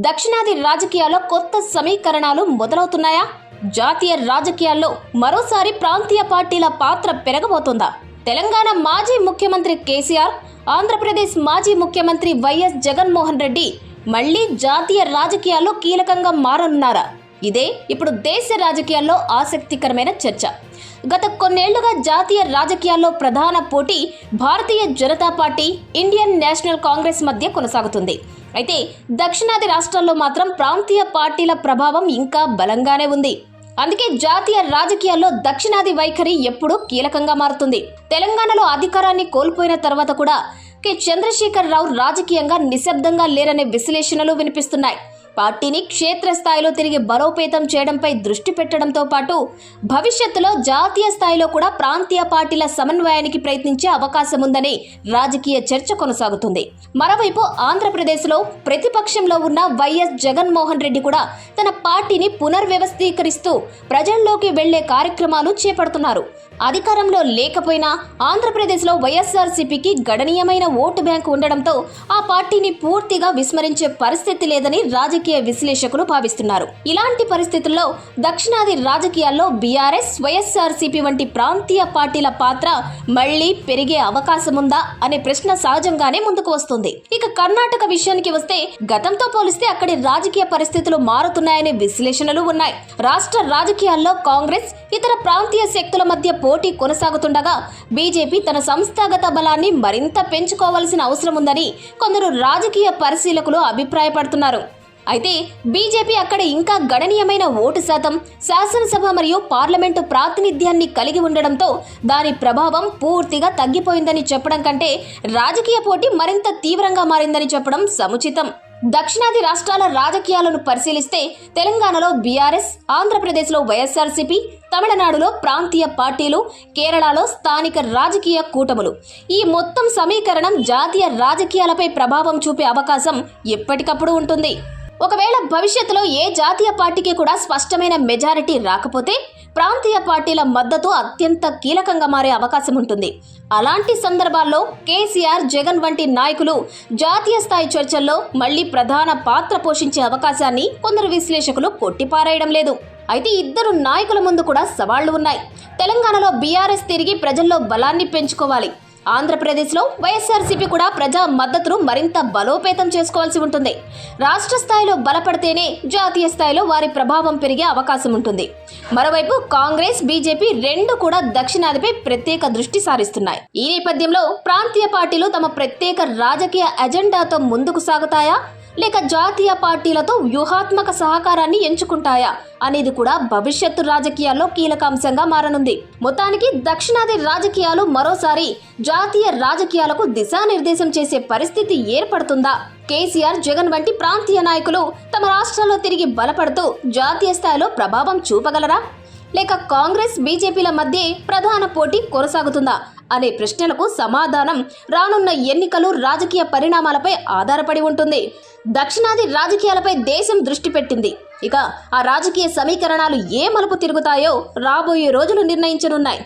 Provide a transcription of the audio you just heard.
దక్షిణాది రాజకీయాల్లో కొత్త సమీకరణాలు మొదలవుతున్నాయా? జాతీయ రాజకీయాల్లో మరోసారి ప్రాంతీయ పార్టీల పాత్ర పెరగబోతోందా? తెలంగాణ మాజీ ముఖ్యమంత్రి కేసీఆర్, ఆంధ్రప్రదేశ్ మాజీ ముఖ్యమంత్రి వైఎస్ జగన్మోహన్ రెడ్డి మళ్లీ జాతీయ రాజకీయాల్లో కీలకంగా మారనున్నారా? ఇదే ఇప్పుడు దేశ రాజకీయాల్లో ఆసక్తికరమైన చర్చ. గత కొన్నేళ్లుగా జాతీయ రాజకీయాల్లో ప్రధాన పోటీ Bharatiya Janata party, Indian National Congress మధ్య కొనసాగుతుంది. అయితే దక్షిణాది రాష్ట్రాల్లో మాత్రం ప్రాంతీయ పార్టీల ప్రభావం ఇంకా బలంగానే ఉంది. అందుకే జాతీయ రాజకీయాల్లో దక్షిణాది వైఖరి ఎప్పుడూ కీలకంగా మారుతుంది. తెలంగాణలో అధికారాన్ని కోల్పోయిన తర్వాత కూడా చంద్రశేఖర్ రావు రాజకీయంగా నిశ్శబ్దంగా లేరనే విశ్లేషణలు వినిపిస్తున్నాయి. పార్టీని క్షేత్రస్థాయిలో తిరిగి బలోపేతం చేయడంపై దృష్టి పెట్టడంతో పాటు భవిష్యత్తులో జాతీయ స్థాయిలో కూడా ప్రాంతీయ పార్టీల సమన్వయానికి ప్రయత్నించే అవకాశం ఉందని రాజకీయ చర్చ కొనసాగుతుంది. మరోవైపు ఆంధ్రప్రదేశ్లో ప్రతిపక్షంలో ఉన్న వైఎస్ జగన్మోహన్ రెడ్డి కూడా తన పార్టీని పునర్వ్యవస్థీకరిస్తూ ప్రజల్లోకి వెళ్లే కార్యక్రమాలు చేపడుతున్నారు. అధికారంలో లేకపోయినా ఆంధ్రప్రదేశ్లో వైఎస్ఆర్సీపీకి గణనీయమైన ఓటు బ్యాంకు ఉండడంతో ఆ పార్టీని పూర్తిగా విస్మరించే పరిస్థితి లేదని రాజకీయ విశ్లేషకులు భావిస్తున్నారు. ఇలాంటి పరిస్థితుల్లో దక్షిణాది రాజకీయాల్లో బీఆర్ఎస్, వైఎస్ఆర్సీపీ వంటి ప్రాంతీయ పార్టీల పాత్ర మళ్లీ పెరిగే అవకాశం ఉందా అనే ప్రశ్న సహజంగానే ముందుకు వస్తుంది. ఇక కర్ణాటక విషయానికి వస్తే గతంతో పోలిస్తే అక్కడి రాజకీయ పరిస్థితులు మారుతున్నాయనే విశ్లేషణలు ఉన్నాయి. రాష్ట్ర రాజకీయాల్లో కాంగ్రెస్, ఇతర ప్రాంతీయ శక్తుల మధ్య పోటీ కొనసాగుతుండగా బీజేపీ తన సంస్థాగత బలాన్ని మరింత పెంచుకోవాల్సిన అవసరం ఉందని కొందరు రాజకీయ పరిశీలకులు అభిప్రాయపడుతున్నారు. అయితే బీజేపీ అక్కడ ఇంకా గణనీయమైన ఓటు శాతం, శాసనసభ మరియు పార్లమెంటు ప్రాతినిధ్యాన్ని కలిగి ఉండడంతో దాని ప్రభావం పూర్తిగా తగ్గిపోయిందని చెప్పడం కంటే రాజకీయ పోటీ మరింత తీవ్రంగా మారిందని చెప్పడం సముచితం. దక్షిణాది రాష్ట్రాల రాజకీయాలను పరిశీలిస్తే తెలంగాణలో బీఆర్ఎస్, ఆంధ్రప్రదేశ్లో వైఎస్ఆర్సీపీ, తమిళనాడులో ప్రాంతీయ పార్టీలు, కేరళలో స్థానిక రాజకీయ కూటములు, ఈ మొత్తం సమీకరణం జాతీయ రాజకీయాలపై ప్రభావం చూపే అవకాశం ఎప్పటికప్పుడు ఉంటుంది. ఒకవేళ భవిష్యత్తులో ఏ జాతీయ పార్టీకి కూడా స్పష్టమైన మెజారిటీ రాకపోతే ప్రాంతీయ పార్టీల మద్దతు అత్యంత కీలకంగా మారే అవకాశం ఉంటుంది. అలాంటి సందర్భాల్లో కేసీఆర్, జగన్ వంటి నాయకులు జాతీయ స్థాయి చర్చల్లో మళ్లీ ప్రధాన పాత్ర పోషించే అవకాశాన్ని కొందరు విశ్లేషకులు కొట్టిపారేయడం లేదు. అయితే ఇద్దరు నాయకుల ముందు కూడా సవాళ్లు ఉన్నాయి. తెలంగాణలో బీఆర్ఎస్ తిరిగి ప్రజల్లో బలాన్ని పెంచుకోవాలి. ఆంధ్రప్రదేశ్లో వైఎస్ఆర్సీపీ కూడా ప్రజా మద్దతును మరింత బలోపేతం చేసుకోవాల్సి ఉంటుంది. రాష్ట్ర స్థాయిలో బలపడితేనే జాతీయ స్థాయిలో వారి ప్రభావం పెరిగే అవకాశం ఉంటుంది. మరోవైపు కాంగ్రెస్, బీజేపీ రెండు కూడా దక్షిణాదిపై ప్రత్యేక దృష్టి సారిస్తున్నాయి. ఈ నేపథ్యంలో ప్రాంతీయ పార్టీలు తమ ప్రత్యేక రాజకీయ ఎజెండాతో ముందుకు సాగుతాయా, లేక జాతీయ పార్టీలతో వ్యూహాత్మక సహకారాన్ని ఎంచుకుంటాయా అనేది కూడా భవిష్యత్తు రాజకీయాల్లో కీలక అంశంగా మారనుంది. మొత్తానికి దక్షిణాది రాజకీయాలు మరోసారి జాతీయ రాజకీయాలకు దిశానిర్దేశం చేసే పరిస్థితి ఏర్పడుతుందా? కేసీఆర్, జగన్ వంటి ప్రాంతీయ నాయకులు తమ రాష్ట్రాల్లో తిరిగి బలపడుతూ జాతీయ స్థాయిలో ప్రభావం చూపగలరా, లేక కాంగ్రెస్, బీజేపీల మధ్య ప్రధాన పోటీ కొనసాగుతుందా అనే ప్రశ్నలకు సమాధానం రానున్న ఎన్నికలు, రాజకీయ పరిణామాలపై ఆధారపడి ఉంటుంది. దక్షిణాది రాజకీయాలపై దేశం దృష్టి పెట్టింది. ఇక ఆ రాజకీయ సమీకరణాలు ఏ మలుపు తిరుగుతాయో రాబోయే రోజులు నిర్ణయించనున్నాయి.